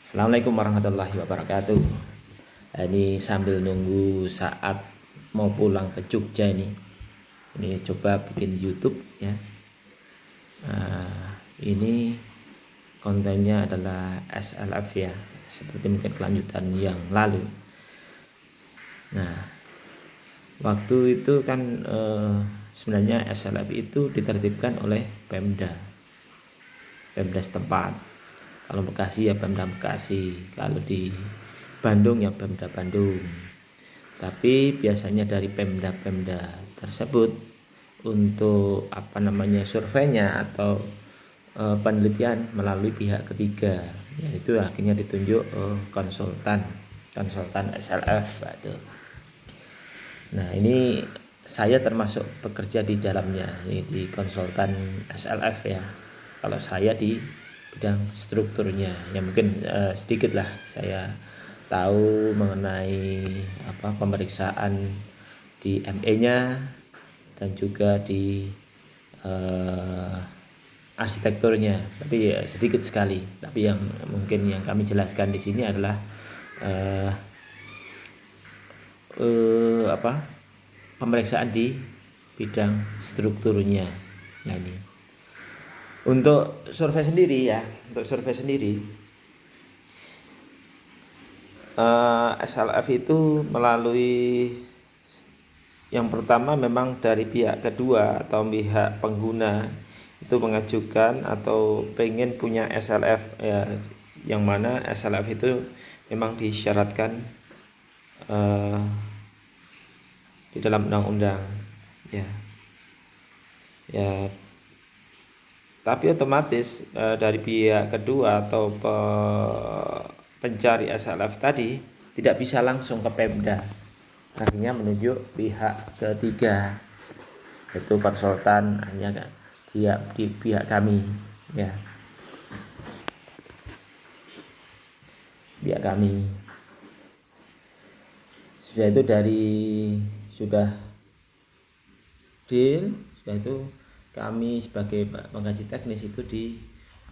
Assalamualaikum warahmatullahi wabarakatuh. Ini sambil nunggu saat mau pulang ke Jogja ini coba bikin YouTube ya. Ini kontennya adalah SLF ya, seperti mungkin kelanjutan yang lalu. Nah, waktu itu kan sebenarnya SLF itu ditertibkan oleh Pemda setempat. Kalau Bekasi ya Pemda Bekasi, kalau di Bandung ya Pemda Bandung. Tapi biasanya dari Pemda tersebut untuk surveinya atau penelitian melalui pihak ketiga, yaitu akhirnya ditunjuk konsultan SLF itu. Nah, ini saya termasuk bekerja di dalamnya, ini di konsultan SLF ya. Kalau saya di bidang strukturnya, ya mungkin sedikit lah saya tahu mengenai pemeriksaan di ME-nya dan juga di arsitekturnya, tapi ya sedikit sekali. Tapi yang mungkin yang kami jelaskan di sini adalah pemeriksaan di bidang strukturnya. Nah, ini untuk survei sendiri SLF itu melalui yang pertama memang dari pihak kedua atau pihak pengguna itu mengajukan atau pengen punya SLF ya, yang mana SLF itu memang disyaratkan di dalam undang-undang ya. Tapi otomatis dari pihak kedua atau pencari SLF tadi tidak bisa langsung ke Pemda, akhirnya menunjuk pihak ketiga, yaitu konsultan, hanya dia di pihak kami ya, pihak kami. Sudah itu sudah itu kami sebagai pengkaji teknis itu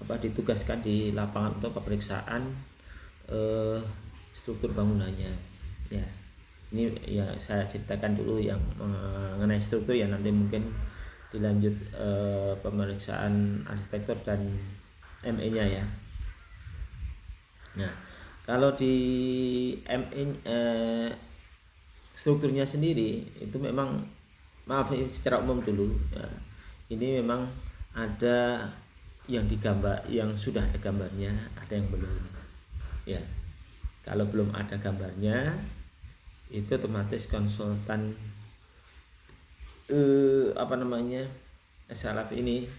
ditugaskan di lapangan untuk pemeriksaan struktur bangunannya ya. Ini ya saya ceritakan dulu yang mengenai struktur ya, nanti mungkin dilanjut pemeriksaan arsitektur dan ME-nya ya. Nah, kalau di ME strukturnya sendiri itu memang, maaf ini secara umum dulu ya, ini memang ada yang digambar, yang sudah ada gambarnya, ada yang belum ya. Kalau belum ada gambarnya itu otomatis konsultan SLF ini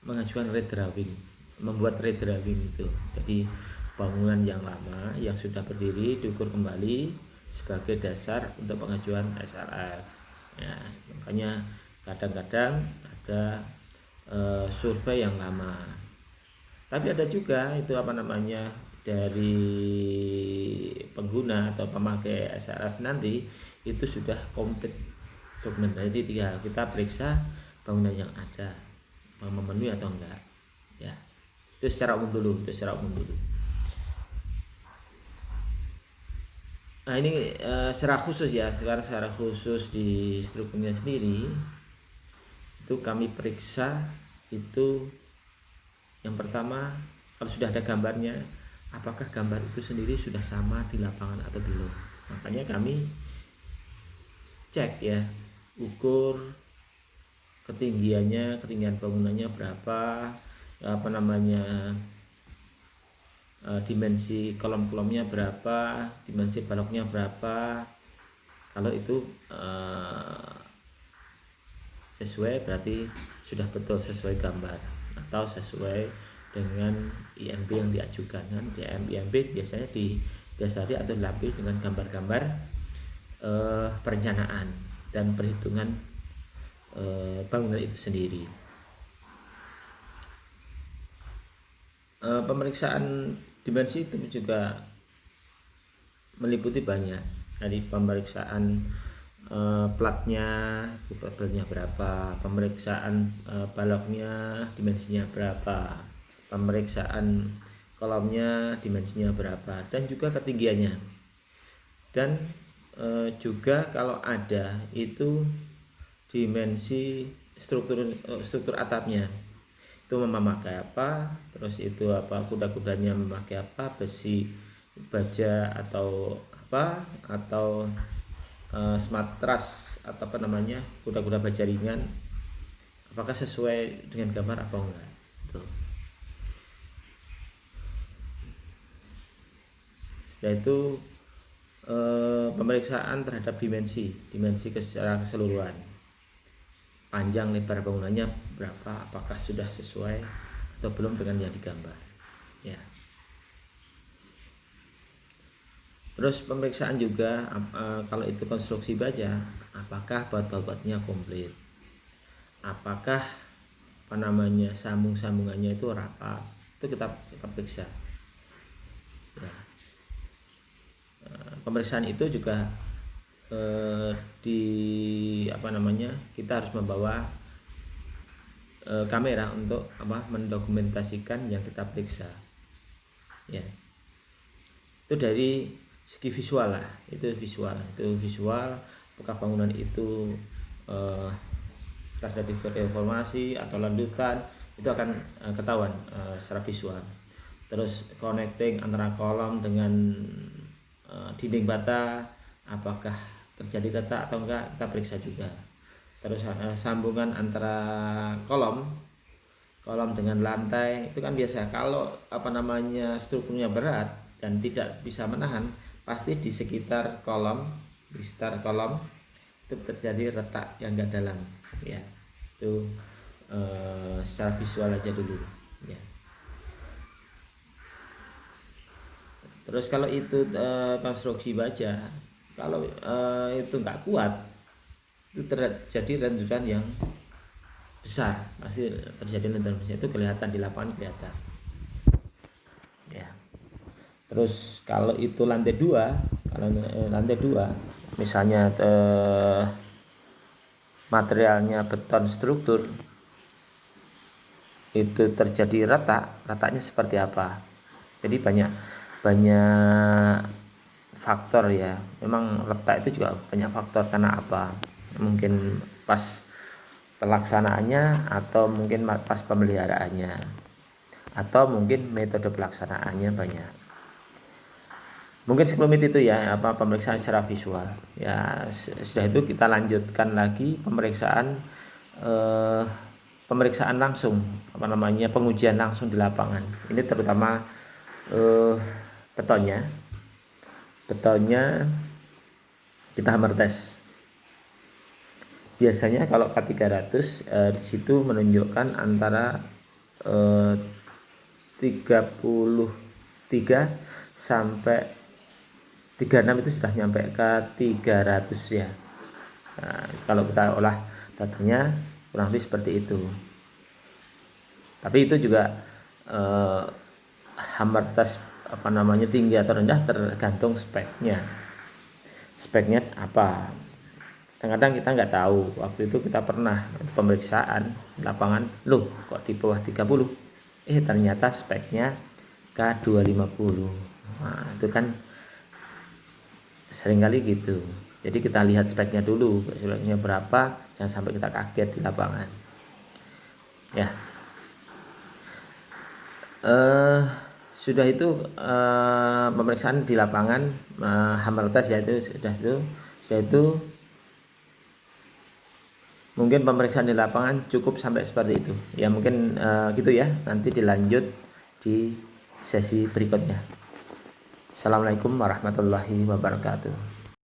mengajukan redrawing, membuat redrawing itu. Jadi bangunan yang lama yang sudah berdiri diukur kembali sebagai dasar untuk pengajuan SLF ya. Makanya kadang-kadang ada survei yang lama, tapi ada juga itu dari pengguna atau pemakai SLF nanti itu sudah komplit dokumen. Jadi kita periksa bangunan yang ada memenuhi atau enggak ya. Itu secara umum dulu. Nah, ini secara khusus ya, secara khusus di strukturnya sendiri itu kami periksa itu yang pertama, kalau sudah ada gambarnya, apakah gambar itu sendiri sudah sama di lapangan atau belum. Makanya kami cek ya, ukur ketinggian bangunannya berapa, dimensi kolom-kolomnya berapa, dimensi baloknya berapa. Kalau itu sesuai, berarti sudah betul sesuai gambar atau sesuai dengan INB yang diajukan. Di INB biasanya didasari atau dilapis dengan gambar-gambar perencanaan dan perhitungan bangunan itu sendiri. Pemeriksaan dimensi itu juga meliputi banyak, dari pemeriksaan platnya berapa, pemeriksaan baloknya dimensinya berapa, pemeriksaan kolomnya dimensinya berapa dan juga ketinggiannya, dan juga kalau ada itu dimensi struktur atapnya itu memakai apa, terus itu apa kuda-kudanya memakai apa, besi baja atau apa, atau smatras atau apa namanya kuda-kuda baja ringan, apakah sesuai dengan gambar apa enggak. Tuh. Yaitu pemeriksaan terhadap dimensi secara keseluruhan, panjang lebar bangunannya berapa, apakah sudah sesuai atau belum dengan yang digambar ya. Terus pemeriksaan juga kalau itu konstruksi baja, apakah baut-bautnya komplit, apakah apa namanya sambungannya itu rapat, itu kita periksa ya. Pemeriksaan itu juga di apa namanya kita harus membawa kamera untuk mendokumentasikan yang kita periksa ya. Itu dari segi visual lah, itu visual apakah bangunan itu terjadi reformasi atau lanjutan, itu akan ketahuan secara visual. Terus connecting antara kolom dengan dinding bata, apakah terjadi retak atau enggak, kita periksa juga. Terus sambungan antara kolom dengan lantai itu kan biasa, kalau apa namanya strukturnya berat dan tidak bisa menahan, pasti di sekitar kolom itu terjadi retak yang enggak dalam ya. Itu secara visual aja dulu ya. Terus kalau itu konstruksi baja, kalau itu nggak kuat, itu terjadi rentusan yang besar, pasti terjadi rentusan besar, itu kelihatan di lapangan, kelihatan ya. Terus kalau itu lantai 2, misalnya materialnya beton struktur, itu terjadi retaknya seperti apa. Jadi banyak faktor ya. Memang retak itu juga banyak faktor, karena apa? Mungkin pas pelaksanaannya, atau mungkin pas pemeliharaannya, atau mungkin metode pelaksanaannya banyak. Mungkin sebelum itu ya pemeriksaan secara visual ya. Sudah itu kita lanjutkan lagi pemeriksaan langsung, pengujian langsung di lapangan. Ini terutama betonnya kita hammer test. Biasanya kalau K300 di situ menunjukkan antara 33 sampai 36, itu sudah nyampe ke 300 ya. Nah, kalau kita olah datanya kurang lebih seperti itu. Tapi itu juga hammer test tinggi atau rendah tergantung speknya apa. Kadang-kadang kita nggak tahu. Waktu itu kita pernah pemeriksaan lapangan, loh kok di bawah 30, ternyata speknya K250. Nah, itu kan seringkali gitu. Jadi kita lihat speknya dulu, speknya berapa, jangan sampai kita kaget di lapangan ya. Sudah itu pemeriksaan di lapangan, hammer test ya, sudah itu mungkin pemeriksaan di lapangan cukup sampai seperti itu ya. Mungkin gitu ya, nanti dilanjut di sesi berikutnya. Assalamualaikum warahmatullahi wabarakatuh.